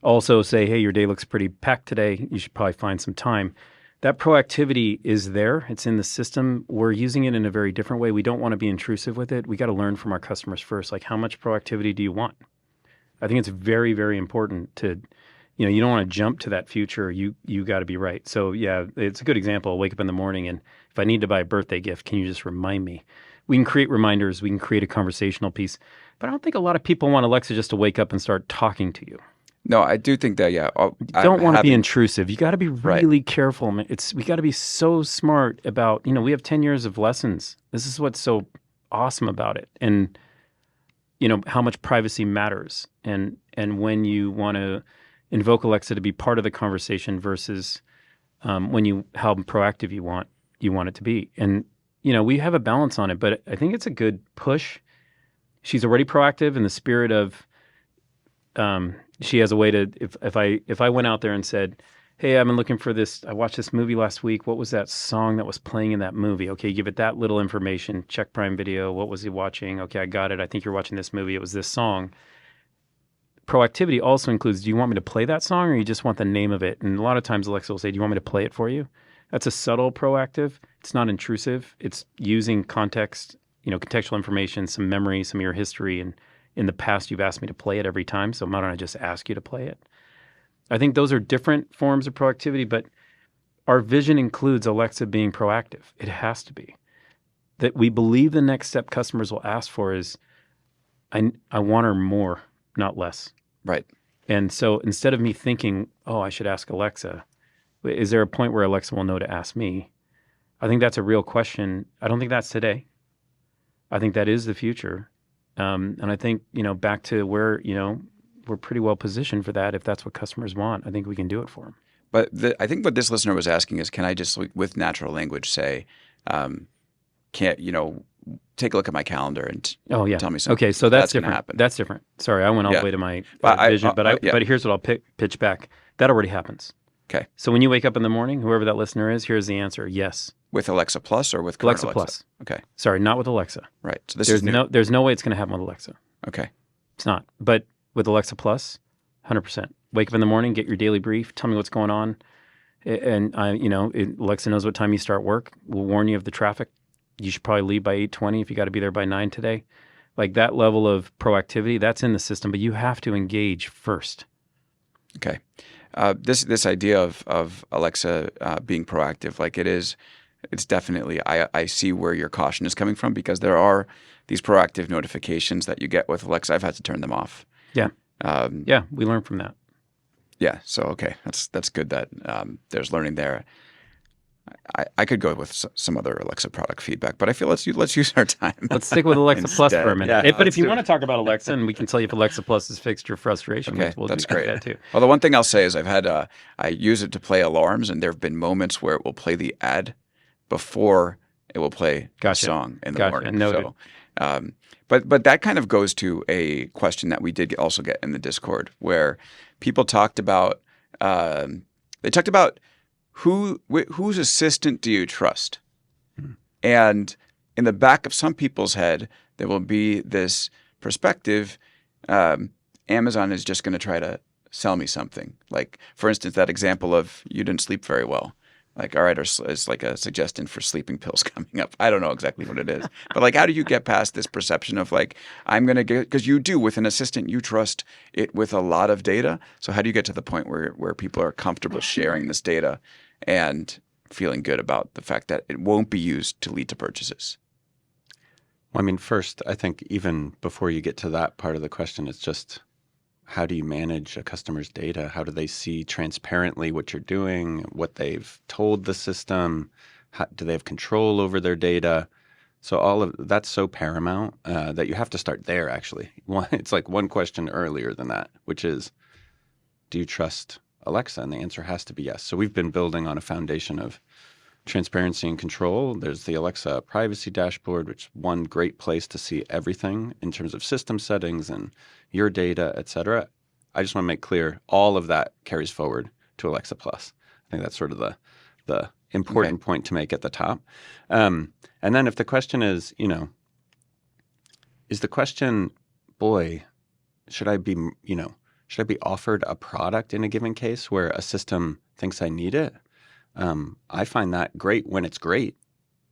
Speaker 2: Also say, hey, your day looks pretty packed today. You should probably find some time. that proactivity is there. It's in the system. We're using it in a very different way. We don't want to be intrusive with it. We got to learn from our customers first. Like, how much proactivity do you want? I think it's very, very important to, you don't want to jump to that future. You got to be right. So yeah, it's a good example. I'll wake up in the morning and if I need to buy a birthday gift, can you just remind me? We can create reminders. We can create a conversational piece. But I don't think a lot of people want Alexa just to wake up and start talking to you.
Speaker 1: No, I do think that, yeah.
Speaker 2: You don't want to be intrusive. You got to be really careful. We got to be so smart about, we have 10 years of lessons. This is what's so awesome about it. And, how much privacy matters. And when you want to invoke Alexa to be part of the conversation versus how proactive you want it to be. And, we have a balance on it, but I think it's a good push. She's already proactive in the spirit of, she has a way to, if I went out there and said, hey, I've been looking for this, I watched this movie last week. What was that song that was playing in that movie? Okay, give it that little information. Check Prime Video. What was he watching? Okay, I got it. I think you're watching this movie. It was this song. Proactivity also includes, do you want me to play that song or you just want the name of it? And a lot of times Alexa will say, do you want me to play it for you? That's a subtle proactive. It's not intrusive. It's using context, contextual information, some memory, some of your history, and in the past, you've asked me to play it every time, so why don't I just ask you to play it? I think those are different forms of proactivity, but our vision includes Alexa being proactive. It has to be. That we believe the next step customers will ask for is, I want her more, not less.
Speaker 1: Right.
Speaker 2: And so instead of me thinking, oh, I should ask Alexa, is there a point where Alexa will know to ask me? I think that's a real question. I don't think that's today. I think that is the future. And I think, back to where, we're pretty well positioned for that. If that's what customers want, I think we can do it for them.
Speaker 1: But I think what this listener was asking is, can I just, with natural language, say, take a look at my calendar and tell me something?
Speaker 2: Okay, so that's
Speaker 1: going to
Speaker 2: different.
Speaker 1: happen.
Speaker 2: That's different. Sorry, I went all the way to my vision, but here's what I'll pitch back. That already happens.
Speaker 1: Okay.
Speaker 2: So when you wake up in the morning, whoever that listener is, here's the answer: yes.
Speaker 1: With Alexa Plus or with current
Speaker 2: Alexa Plus?
Speaker 1: Okay.
Speaker 2: Sorry, not with Alexa.
Speaker 1: Right. So
Speaker 2: there's no way it's going to happen with Alexa.
Speaker 1: Okay.
Speaker 2: It's not. But with Alexa Plus, 100%. Wake up in the morning, get your daily brief, tell me what's going on, and Alexa knows what time you start work. We'll warn you of the traffic. You should probably leave by 8:20 if you got to be there by 9 today. Like that level of proactivity, that's in the system, but you have to engage first.
Speaker 1: Okay. This idea of Alexa being proactive, like it's definitely, I see where your caution is coming from, because there are these proactive notifications that you get with Alexa. I've had to turn them off.
Speaker 2: Yeah. We learned from that.
Speaker 1: Yeah. So, okay. That's good that there's learning there. I could go with some other Alexa product feedback, but I feel let's use our time.
Speaker 2: Let's stick with Alexa Plus for a minute.
Speaker 1: Yeah,
Speaker 2: but if you want to talk about Alexa, and we can tell you if Alexa Plus has fixed your frustration,
Speaker 1: okay,
Speaker 2: we'll
Speaker 1: that's
Speaker 2: do
Speaker 1: great.
Speaker 2: That too.
Speaker 1: Well, the one thing I'll say is I use it to play alarms, and there have been moments where it will play the ad before it will play a song in the morning.
Speaker 2: Noted.
Speaker 1: So, but that kind of goes to a question that we did also get in the Discord, where people talked about whose assistant do you trust? And in the back of some people's head, there will be this perspective, Amazon is just going to try to sell me something. Like, for instance, that example of you didn't sleep very well. Like, all right, it's like a suggestion for sleeping pills coming up. I don't know exactly what it is. But like, how do you get past this perception of like, I'm going to get, because you do with an assistant, you trust it with a lot of data. So how do you get to the point where people are comfortable sharing this data and feeling good about the fact that it won't be used to lead to purchases?
Speaker 3: Well, I mean, first, I think even before you get to that part of the question, it's just, how do you manage a customer's data? How do they see transparently what you're doing, what they've told the system? Do they have control over their data? So all of that's so paramount that you have to start there, actually. It's like one question earlier than that, which is, do you trust Alexa? And the answer has to be yes. So we've been building on a foundation of transparency and control. There's the Alexa privacy dashboard, which is one great place to see everything in terms of system settings and your data, et cetera. I just want to make clear, all of that carries forward to Alexa Plus. I think that's sort of the important point to make at the top. And then if the question is, is the question, boy, should I be offered a product in a given case where a system thinks I need it? I find that great when it's great.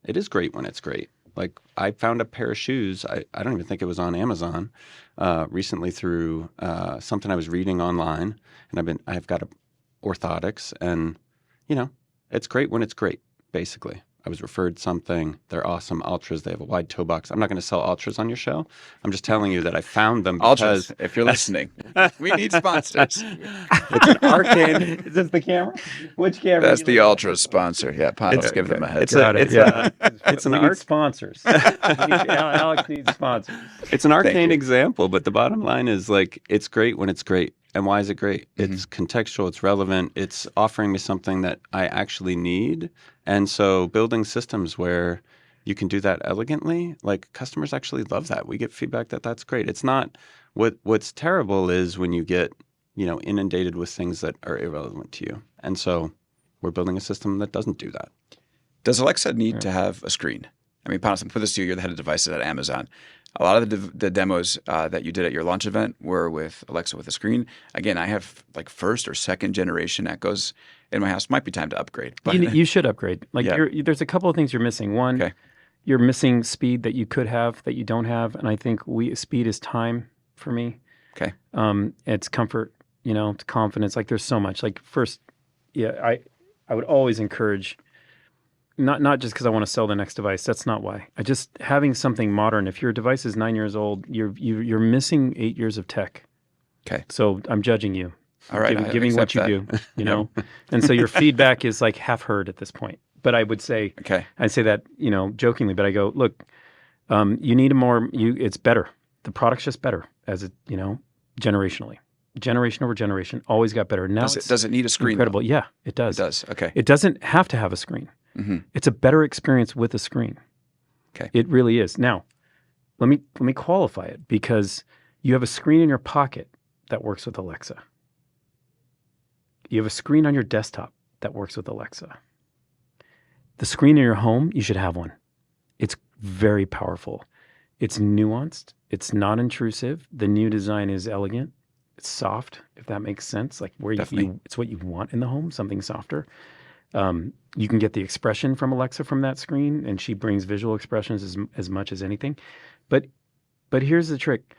Speaker 3: It is great when it's great. Like I found a pair of shoes. I don't even think it was on Amazon recently through something I was reading online, and I've got orthotics, and it's great when it's great. Basically, I was referred something. They're awesome Ultras. They have a wide toe box. I'm not going to sell Ultras on your show. I'm just telling you that I found them
Speaker 1: Ultras,
Speaker 3: because
Speaker 1: if you're listening, we need sponsors.
Speaker 3: it's an arcane.
Speaker 2: Is this the camera? Which camera?
Speaker 1: That's the Ultras sponsor. Yeah, Panos, give them a heads up.
Speaker 3: It's an
Speaker 2: we need sponsors. Alex needs sponsors.
Speaker 3: It's an arcane
Speaker 1: you.
Speaker 3: example, but the bottom line is like it's great when it's great. And why is it great? It's contextual, it's relevant, it's offering me something that I actually need. And so building systems where you can do that elegantly, like customers actually love that. We get feedback that that's great. It's not what's terrible is when you get, inundated with things that are irrelevant to you. And so we're building a system that doesn't do that.
Speaker 1: Does Alexa need to have a screen? I mean, Panos, I'm put this to you. You're the head of devices at Amazon. A lot of the demos that you did at your launch event were with Alexa with a screen. Again, I have like first or second generation Echoes in my house. Might be time to upgrade. But
Speaker 2: You should upgrade. Like
Speaker 1: Yeah.
Speaker 2: there's a couple of things you're missing. One,
Speaker 1: Okay.
Speaker 2: you're missing speed that you could have that you don't have, and I think speed is time for me.
Speaker 1: Okay.
Speaker 2: It's comfort. It's confidence. Like there's so much. Like first, I would always encourage. Not just because I want to sell the next device. That's not why. I just having something modern. If your device is 9 years old, you're missing 8 years of tech.
Speaker 1: Okay.
Speaker 2: So I'm judging you.
Speaker 1: All right. I
Speaker 2: Giving what you
Speaker 1: accept
Speaker 2: do. And so your feedback is like half heard at this point. But I would say,
Speaker 1: Okay.
Speaker 2: I say that jokingly, but I go, look, you need it's better. The product's just better as it generationally, generation over generation, always got better. Now
Speaker 1: Does it need a screen?
Speaker 2: incredible.
Speaker 1: Though?
Speaker 2: Yeah, it does.
Speaker 1: It does. Okay.
Speaker 2: It doesn't have to have a screen.
Speaker 1: Mm-hmm.
Speaker 2: It's a better experience with a screen.
Speaker 1: Okay.
Speaker 2: It really is. Now, let me qualify it because you have a screen in your pocket that works with Alexa. You have a screen on your desktop that works with Alexa. The screen in your home, you should have one. It's very powerful. It's nuanced. It's not intrusive. The new design is elegant. It's soft, if that makes sense. Like it's what you want in the home, something softer. You can get the expression from Alexa from that screen, and she brings visual expressions as much as anything. But here's the trick.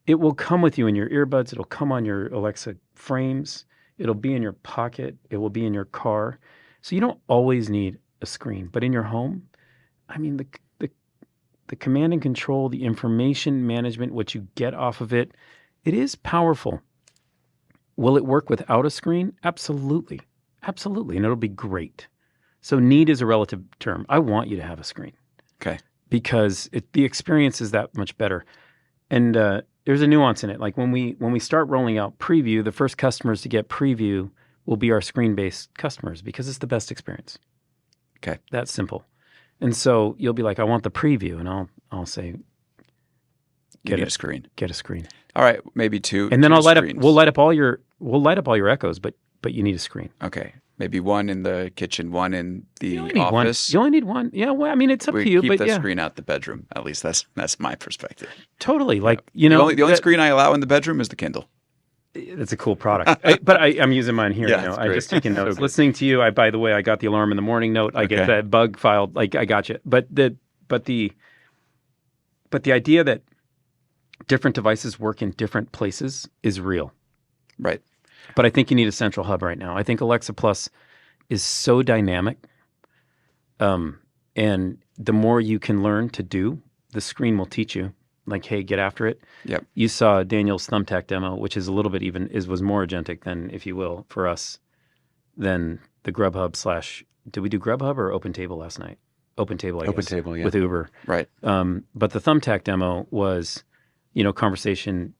Speaker 2: It will come with you in your earbuds. It'll come on your Alexa frames. It'll be in your pocket. It will be in your car. So you don't always need a screen. But in your home, I mean, the command and control, the information management, what you get off of it, it is powerful. Will it work without a screen? Absolutely. Absolutely. And it'll be great. So need is a relative term. I want you to have a screen.
Speaker 1: Okay.
Speaker 2: Because the experience is that much better. And there's a nuance in it. Like when we start rolling out preview, the first customers to get preview will be our screen-based customers because it's the best experience.
Speaker 1: Okay.
Speaker 2: That's simple. And so you'll be like, I want the preview. And I'll say,
Speaker 1: Get a screen.
Speaker 2: Get a screen.
Speaker 1: All right. Maybe two.
Speaker 2: And then
Speaker 1: two
Speaker 2: we'll light up all your Echoes, but you need a screen.
Speaker 1: Okay. Maybe one in the kitchen, one in the office.
Speaker 2: You only need one. Yeah, well, I mean, it's up to you.
Speaker 1: Keep
Speaker 2: but
Speaker 1: the screen out the bedroom. At least that's my perspective.
Speaker 2: Totally. Like,
Speaker 1: the only screen I allow in the bedroom is the Kindle.
Speaker 2: It's a cool product. But I'm using mine here.
Speaker 1: Yeah,
Speaker 2: I'm just taking notes. Listening to you, by the way, I got the alarm in the morning note. I get that bug filed. Like, I got you. But the idea that different devices work in different places is real.
Speaker 1: Right.
Speaker 2: But I think you need a central hub right now. I think Alexa Plus is so dynamic. And the more you can learn to do, the screen will teach you. Like, hey, get after it.
Speaker 1: Yep.
Speaker 2: You saw Daniel's thumbtack demo, which is a little bit was more agentic than, if you will, for us, than the Grubhub / did we do Grubhub or OpenTable last night? OpenTable, I guess.
Speaker 3: OpenTable, yeah.
Speaker 2: With Uber.
Speaker 1: Right.
Speaker 2: But the thumbtack demo was, conversation,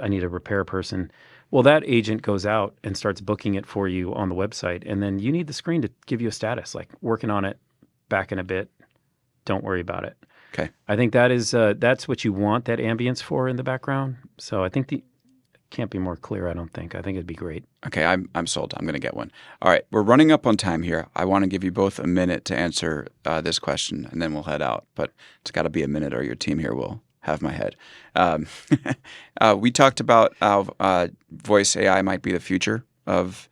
Speaker 2: I need a repair person. Well, that agent goes out and starts booking it for you on the website, and then you need the screen to give you a status, like working on it, back in a bit, don't worry about it.
Speaker 1: Okay.
Speaker 2: I think that's what you want that ambience for in the background. So I think can't be more clear, I don't think. I think it'd be great.
Speaker 1: Okay, I'm sold. I'm going to get one. All right, we're running up on time here. I want to give you both a minute to answer this question, and then we'll head out. But it's got to be a minute, or your team here will have my head. We talked about how voice AI might be the future of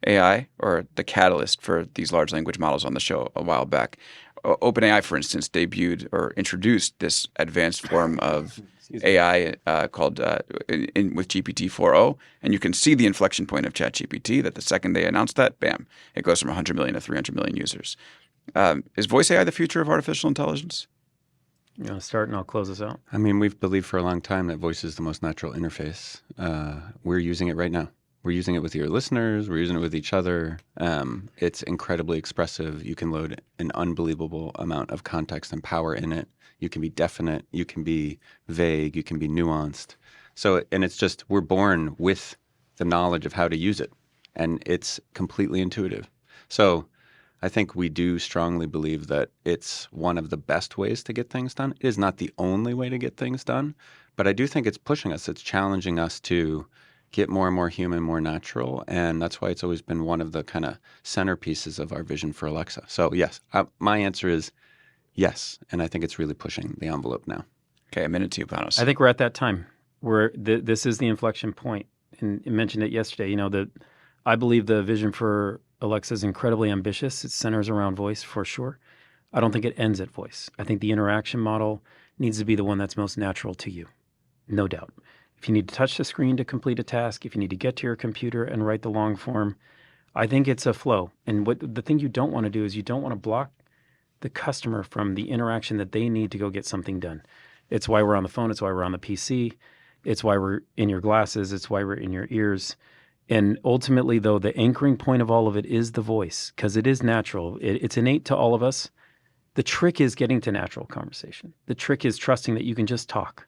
Speaker 1: AI, or the catalyst for these large language models on the show a while back. OpenAI, for instance, debuted or introduced this advanced form of AI called with GPT-4o, and you can see the inflection point of ChatGPT. That the second they announced that, bam, it goes from 100 million to 300 million users. Is voice AI the future of artificial intelligence?
Speaker 2: You want to start, and I'll close this out.
Speaker 3: I mean, we've believed for a long time that voice is the most natural interface. We're using it right now. We're using it with your listeners. We're using it with each other. It's incredibly expressive. You can load an unbelievable amount of context and power in it. You can be definite. You can be vague. You can be nuanced. So, and it's just, we're born with the knowledge of how to use it. And it's completely intuitive. So I think we do strongly believe that it's one of the best ways to get things done. It is not the only way to get things done, but I do think it's pushing us. It's challenging us to get more and more human, more natural, and that's why it's always been one of the kind of centerpieces of our vision for Alexa. So yes, my answer is yes, and I think it's really pushing the envelope now.
Speaker 1: Okay, a minute to you, Panos.
Speaker 2: I think we're at that time where this is the inflection point. And you mentioned it yesterday. I believe the vision for Alexa is incredibly ambitious. It centers around voice for sure. I don't think it ends at voice. I think the interaction model needs to be the one that's most natural to you, no doubt. If you need to touch the screen to complete a task, if you need to get to your computer and write the long form, I think it's a flow. And the thing you don't want to do is you don't want to block the customer from the interaction that they need to go get something done. It's why we're on the phone. It's why we're on the PC. It's why we're in your glasses. It's why we're in your ears. And ultimately, though, the anchoring point of all of it is the voice, because it is natural. It's innate to all of us. The trick is getting to natural conversation. The trick is trusting that you can just talk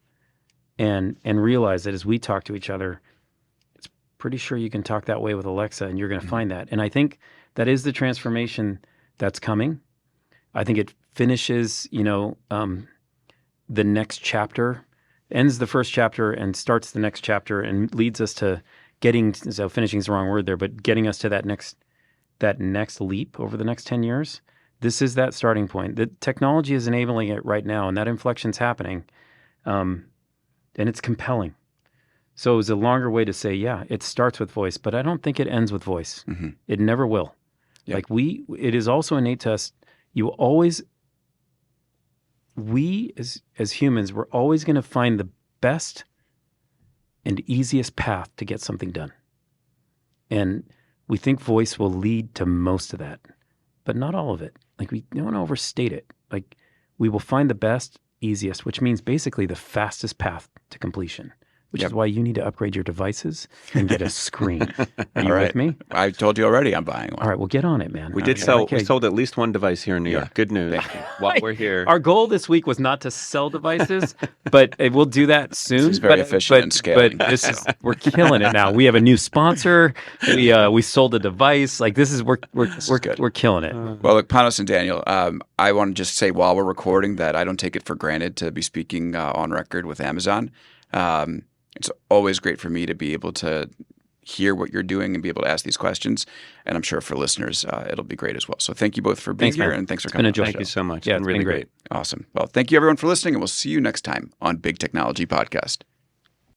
Speaker 2: and realize that as we talk to each other, it's pretty sure you can talk that way with Alexa, and you're going to find that. And I think that is the transformation that's coming. I think it finishes, the next chapter, ends the first chapter and starts the next chapter and leads us to finishing is the wrong word there, but getting us to that next leap over the next 10 years. This is that starting point. The technology is enabling it right now, and that inflection's happening. And it's compelling. So it was a longer way to say, yeah, it starts with voice, but I don't think it ends with voice.
Speaker 1: Mm-hmm.
Speaker 2: It never will.
Speaker 1: Yep.
Speaker 2: It is also innate to us. We as humans, we're always going to find the best and easiest path to get something done. And we think voice will lead to most of that, but not all of it. We don't want to overstate it. We will find the best, easiest, which means basically the fastest path to completion, which is why you need to upgrade your devices and get a screen. Are you with me?
Speaker 1: I told you already I'm buying one.
Speaker 2: All right, well, get on it, man.
Speaker 3: We sold at least one device here in New York. Good news. While we're here.
Speaker 2: Our goal this week was not to sell devices, but we'll do that soon.
Speaker 1: This is very efficient and scaling.
Speaker 2: But we're killing it now. We have a new sponsor. We sold a device. We're killing it.
Speaker 1: Well, look, Panos and Daniel, I want to just say while we're recording that I don't take it for granted to be speaking on record with Amazon. It's always great for me to be able to hear what you're doing and be able to ask these questions. And I'm sure for listeners, it'll be great as well. So thank you both for being here, and thanks for coming.
Speaker 2: It's been a joy.
Speaker 3: Thank you so much.
Speaker 2: Yeah,
Speaker 3: it's been really great.
Speaker 1: Awesome. Well, thank you everyone for listening, and we'll see you next time on Big Technology Podcast.